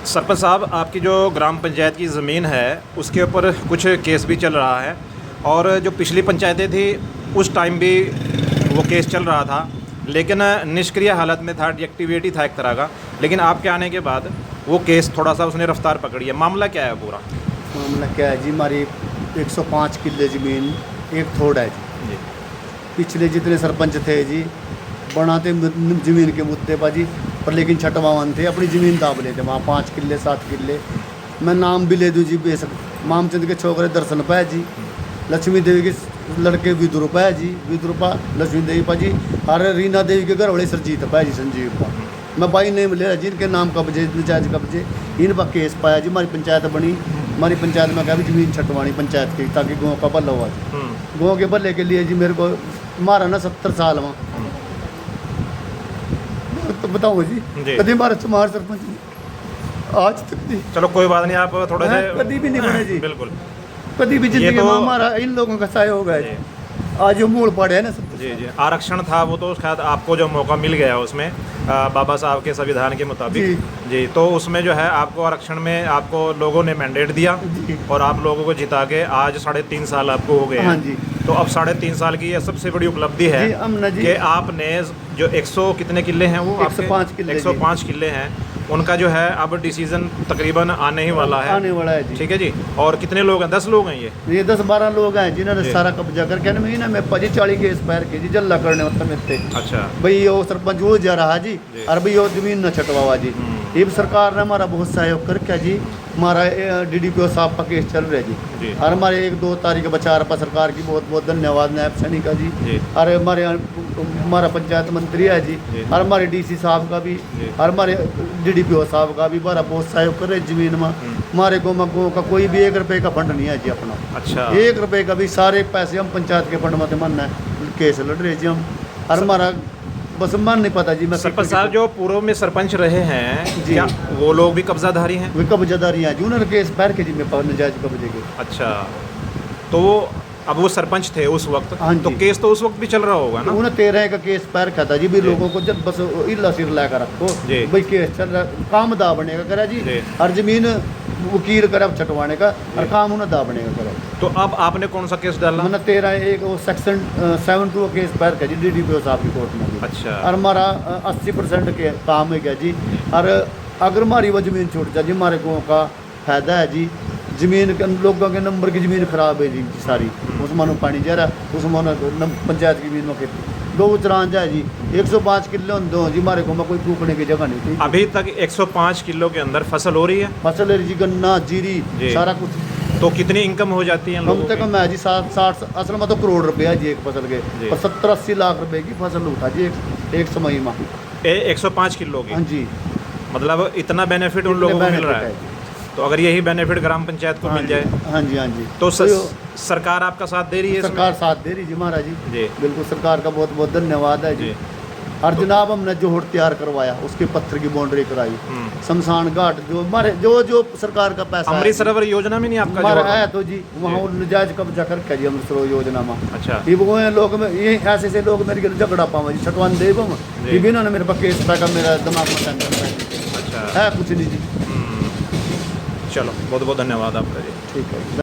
सरपंच साहब, आपकी जो ग्राम पंचायत की ज़मीन है उसके ऊपर कुछ केस भी चल रहा है, और जो पिछली पंचायतें थी उस टाइम भी वो केस चल रहा था, लेकिन निष्क्रिय हालत में था, डिएक्टिवेट ही था एक तरह का। लेकिन आपके आने के बाद वो केस थोड़ा सा उसने रफ्तार पकड़ी है। मामला क्या है पूरा? मामला क्या है जी, हमारी 105 किले ज़मीन एक थोड़ा है जी। पिछले जितने सरपंच थे जी, बनाते ज़मीन के मुद्दे पर जी, पर लेकिन छठवावन थे, अपनी ज़मीन दाब लेते वहाँ 5 किले 7 किले। मैं नाम भी ले दूँ जी, बेशक मामचंद के छोकरे दर्शन पाए जी, लक्ष्मी देवी के लड़के विद्रुपा है जी, विद्रुपा लक्ष्मी देवी पा जी, और रीना देवी के घर वाले सरजीत पाए जी, संजीव पा। मैं बाई नेम ले रहा जी, इनके नाम कब्जे नजायज कब्जे, इन पर केस पाया जी। हमारी पंचायत बनी, हमारी पंचायत में क्या भी ज़मीन छटवानी पंचायत की, ताकि गाँव का भला हुआ जी। गाँव के भले के लिए जी मेरे को मारा ना 70 साल में, तो बताओ जी, कभी हमारे समार सरपंच आज तक जी। चलो कोई बात नहीं, आप थोड़ा सा कभी भी नहीं बने जी, बिल्कुल कभी भी जिंदगी में हमारा इन लोगों का सहयोग है। आज जो मूल पड़े है ना जी जी, आरक्षण था वो तो शायद आपको जो मौका मिल गया उसमें बाबा साहब के संविधान के मुताबिक जी, तो उसमें जो है आपको आरक्षण में आपको लोगों ने मैंडेट दिया और आप लोगों को जिता के आज 3.5 साल आपको हो गए हैं। हाँ जी। तो अब 3.5 साल की ये सबसे बड़ी उपलब्धि है कि आपने जो 100 कितने किले हैं वो 105 किले हैं, उनका जो है अब डिसीजन तकरीबन आने ही वाला है, आने वाला है जी। ठीक है जी। और कितने लोग हैं? 10 लोग हैं ये 10-12 लोग हैं जिन्होंने सारा कब्जा करके महीना में 40 केस पैर के जी, जल्ला करने मतलब। अच्छा भाई वो सरपंच वो जा रहा जी, और भाई वो जमीन न छटवावा जी। ये सरकार ने हमारा बहुत सहयोग करके जी, हमारा DDPO साहब का केस चल रहा है जी, और हमारे 1-2 तारीख बचा रहा सरकार की बहुत बहुत धन्यवाद नायब सैनी का जी, और हमारा पंचायत मंत्री है जी, और हमारे DC साहब का भी, और हमारे DDPO साहब का भी हमारा बहुत सहयोग कर रहे ज़मीन में। हमारे गाँव का कोई भी 1 रुपये का फंड नहीं है जी अपना। अच्छा, 1 रुपये का भी, सारे पैसे हम पंचायत के फंड में मन है केस लड़ रहे जी हम, और हमारा बस मन नहीं पता जी। मैं सरपंच साहब जो पूर्व में सरपंच रहे हैं जी, क्या वो लोग भी कब्जाधारी हैं? वे कब्जाधारी हैं जी, उन्होंने केस पैर के जी में नजायज कब्जे के। अच्छा, तो अब वो सरपंच थे उस वक्त, तो केस तो उस वक्त भी चल रहा होगा ना? उन्हें 13 का केस पैर खाता जी, भी लोगों को जब बस इल्ला सिर लाकर रखो भाई, केस चल रहा, काम दाबने का करा जी, हर जमीन वकील करा छटवाने का, और काम उन्हें दाबने का करा। तो अब आपने कौन सा केस डाला? मैंने 13 वो सेक्शन 7(2) केस पैर का जी DDPO साहब की कोर्ट में। अच्छा, और हमारा 80% के काम है क्या जी, और अगर हमारी वो जमीन छूट जाए जी, हमारे गाँव का फायदा है जी। जमीन के लोगों के नंबर की ज़मीन खराब है जी सारी, उसमें पानी जा रहा, उसमें पंचायत की ज़मीन में खेती दो उतरान जाए जी। 105 किलो दो जी, हमारे को कोई फूकने की जगह नहीं थी। अभी तक 105 किलो के अंदर फसल हो रही है? फसल है जी, गन्ना जीरी सारा कुछ। तो कितनी इनकम हो जाती है? कम से कम है जी 60 असल में तो करोड़ रुपये है जी एक फसल के, और 70-80 लाख रुपए की फसल उठा जी एक समय में 105 किलो की। हाँ जी, मतलब इतना बेनिफिट उन लोगों को मिल रहा है। तो अगर यही बेनिफिट ग्राम पंचायत को मिल जाए, हाँ जी हाँ जी, तो सरकार आपका साथ दे रही है? सरकार साथ दे रही जी महाराज जी, बिल्कुल सरकार का बहुत बहुत धन्यवाद है जी। और जनाब हमने जो होड़ तैयार करवाया, उसके पत्थर की बाउंड्री कराई, शमशान घाट जो हमारे जो सरकार का पैसा अमृत सरोवर योजना में नहीं आपका हमारा है तो जी, वहाँ नजायज कब्जा करके जी अमृत सरोवर योजना में। अच्छा, ये वो लोग ये ऐसे लोग मेरे झगड़ा पावा जी, छटवान देव ये भी इन्होंने मेरे पास केस पैका मेरा दिमाग में टेंशन है। अच्छा है कुछ नहीं जी। चलो, बहुत बहुत धन्यवाद आपका जी। ठीक है।